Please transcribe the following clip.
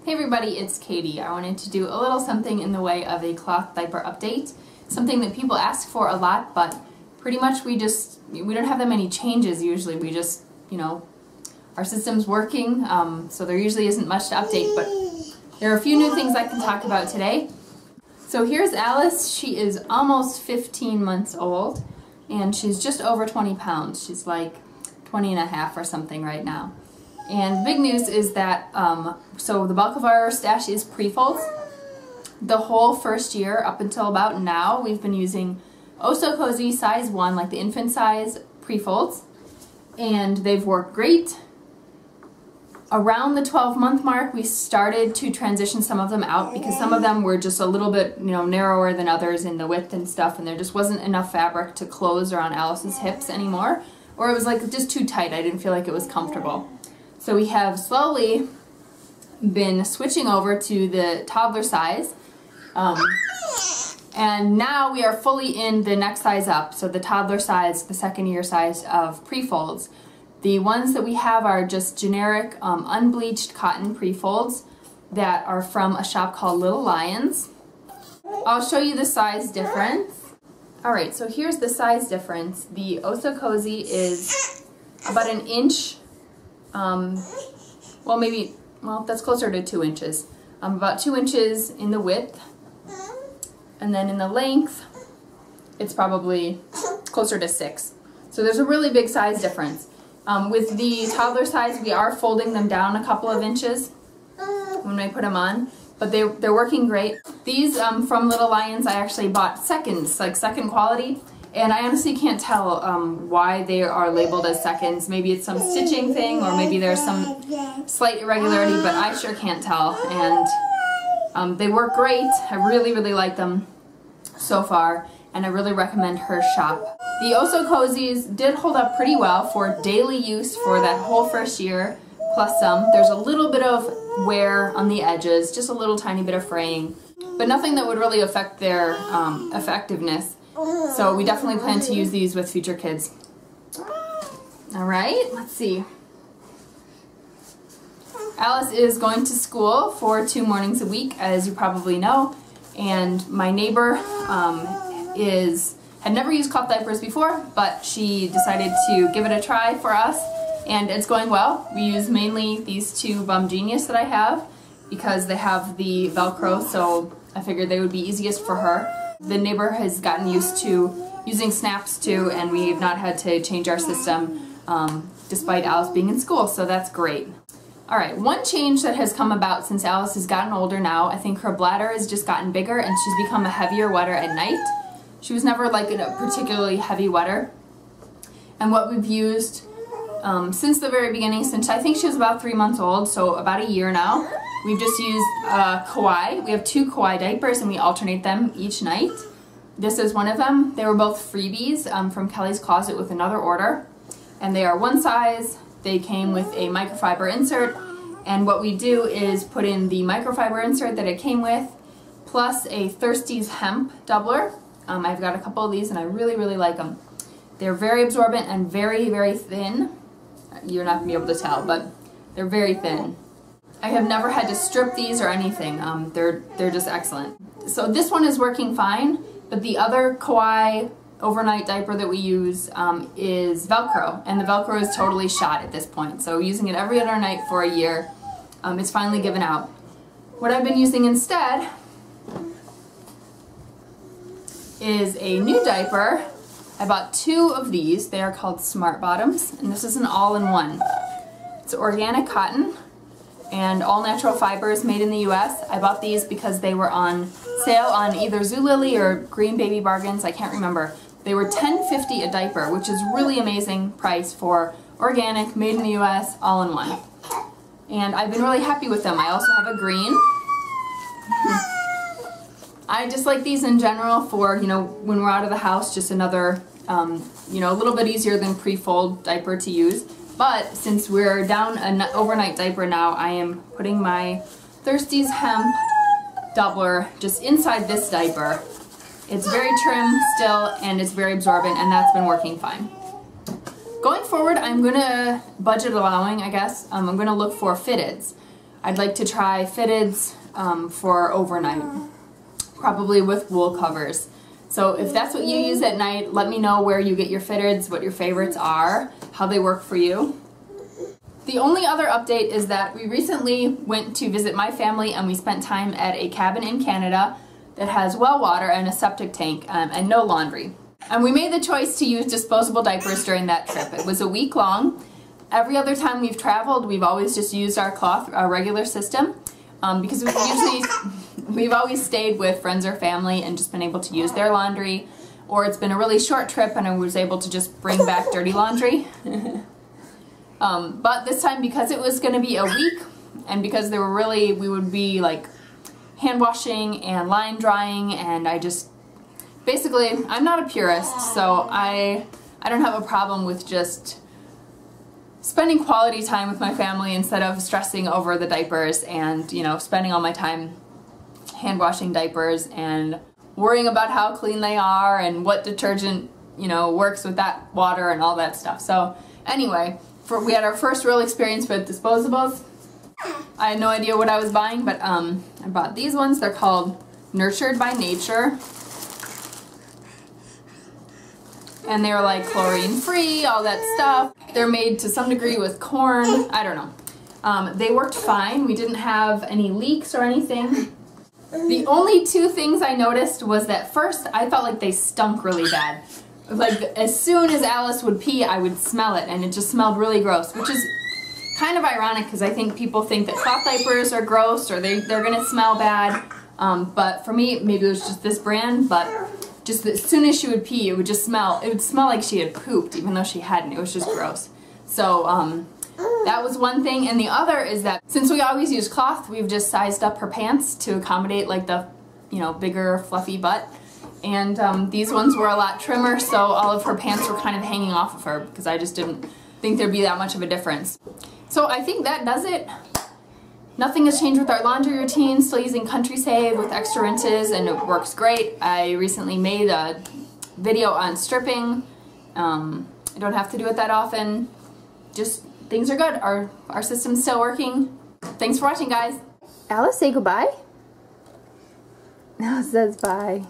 Hey everybody, it's Katie. I wanted to do a little something in the way of a cloth diaper update. Something that people ask for a lot, but pretty much we don't have that many changes usually. We just, our system's working, so there usually isn't much to update, but there are a few new things I can talk about today. So here's Alice. She is almost 15 months old, and she's just over 20 pounds. She's like 20 and a half or something right now. And big news is that, so the bulk of our stash is pre-folds. The whole first year up until about now, we've been using Oh So Cozy size 1, like the infant size pre-folds, and they've worked great. Around the 12-month mark, we started to transition some of them out because some of them were just a little bit, narrower than others in the width and stuff, and there just wasn't enough fabric to close around Alice's hips anymore, or it was like just too tight. I didn't feel like it was comfortable. So we have slowly been switching over to the toddler size, and now we are fully in the next size up, so the toddler size, the second year size of pre-folds. The ones that we have are just generic unbleached cotton pre-folds that are from a shop called Little Lions. I'll show you the size difference. Alright, so here's the size difference. The Oh So Cozy is about an inch. That's closer to 2 inches. About 2 inches in the width, and then in the length, it's probably closer to 6. So there's a really big size difference. With the toddler size, we are folding them down a couple of inches when we put them on, but they're working great. These from Little Lions, I actually bought seconds, like second quality. And I honestly can't tell why they are labeled as seconds. Maybe it's some stitching thing, or maybe there's some slight irregularity, but I sure can't tell. And they work great. I really, really like them so far, and I really recommend her shop. The Oh So Cozies did hold up pretty well for daily use for that whole first year, plus some. There's a little bit of wear on the edges, just a little tiny bit of fraying, but nothing that would really affect their effectiveness. So we definitely plan to use these with future kids. Alright, let's see. Alice is going to school for 2 mornings a week, as you probably know, and my neighbor had never used cloth diapers before, but she decided to give it a try for us, and it's going well. We use mainly these 2 Bum Genius that I have because they have the Velcro, so I figured they would be easiest for her. The neighbor has gotten used to using snaps too, and we have not had to change our system despite Alice being in school, so that's great. Alright, one change that has come about since Alice has gotten older now, I think her bladder has just gotten bigger and she's become a heavier wetter at night. She was never like a particularly heavy wetter. And what we've used since the very beginning, since I think she was about 3 months old, so about a year now, we've just used Kauai. We have 2 Kauai diapers and we alternate them each night. This is one of them. They were both freebies from Kelly's Closet with another order. And they are one size. They came with a microfiber insert. And what we do is put in the microfiber insert that it came with, plus a Thirsties hemp doubler. I've got a couple of these and I really, really like them. They're very absorbent and very, very thin. You're not going to be able to tell, but they're very thin. I have never had to strip these or anything. They're just excellent. So this one is working fine, but the other Kauai overnight diaper that we use is Velcro, and the Velcro is totally shot at this point. So using it every other night for a year, it's finally given out. What I've been using instead is a new diaper. I bought 2 of these. They are called Smart Bottoms, and this is an all-in-one. It's organic cotton and all natural fibers made in the US. I bought these because they were on sale on either Zulily or Green Baby Bargains, I can't remember. They were $10.50 a diaper, which is really amazing price for organic, made in the US, all in one. And I've been really happy with them. I also have a green. I just like these in general for, when we're out of the house, just another, a little bit easier than pre-fold diaper to use. But since we're down an overnight diaper now, I am putting my Thirsties hemp doubler just inside this diaper. It's very trim still, and it's very absorbent, and that's been working fine. Going forward, I'm going to, budget allowing, I guess, I'm going to look for fitteds. I'd like to try fitteds for overnight, probably with wool covers. So if that's what you use at night, let me know where you get your fitteds, what your favorites are, how they work for you. The only other update is that we recently went to visit my family and we spent time at a cabin in Canada that has well water and a septic tank and no laundry. And we made the choice to use disposable diapers during that trip. It was a week long. Every other time we've traveled, we've always just used our cloth, our regular system, because we've always stayed with friends or family and just been able to use their laundry, or it's been a really short trip and I was able to just bring back dirty laundry. But this time, because it was going to be a week, and because there were we would be like hand washing and line drying, and basically, I'm not a purist, so I don't have a problem with just spending quality time with my family instead of stressing over the diapers and, you know, spending all my time hand washing diapers and worrying about how clean they are and what detergent, you know, works with that water and all that stuff. So anyway, we had our first real experience with disposables. I had no idea what I was buying, but I bought these ones. They're called Nurtured by Nature. And they're like chlorine free, all that stuff. They're made to some degree with corn. I don't know. They worked fine. We didn't have any leaks or anything. The only two things I noticed was that first, I felt like they stunk really bad. Like as soon as Alice would pee, I would smell it, and it just smelled really gross, which is kind of ironic because I think people think that cloth diapers are gross or they're gonna smell bad. But for me, maybe it was just this brand, but just as soon as she would pee, it would smell like she had pooped, even though she hadn't. It was just gross. So that was one thing. And the other is that since we always use cloth, we've just sized up her pants to accommodate like the, you know, bigger fluffy butt. And these ones were a lot trimmer, so all of her pants were kind of hanging off of her because I just didn't think there'd be that much of a difference. So I think that does it. Nothing has changed with our laundry routine, still using Country Save with extra rinses, and it works great. I recently made a video on stripping. I don't have to do it that often. Just, things are good. Our system's still working. Thanks for watching, guys. Alice, say goodbye. Alice says bye.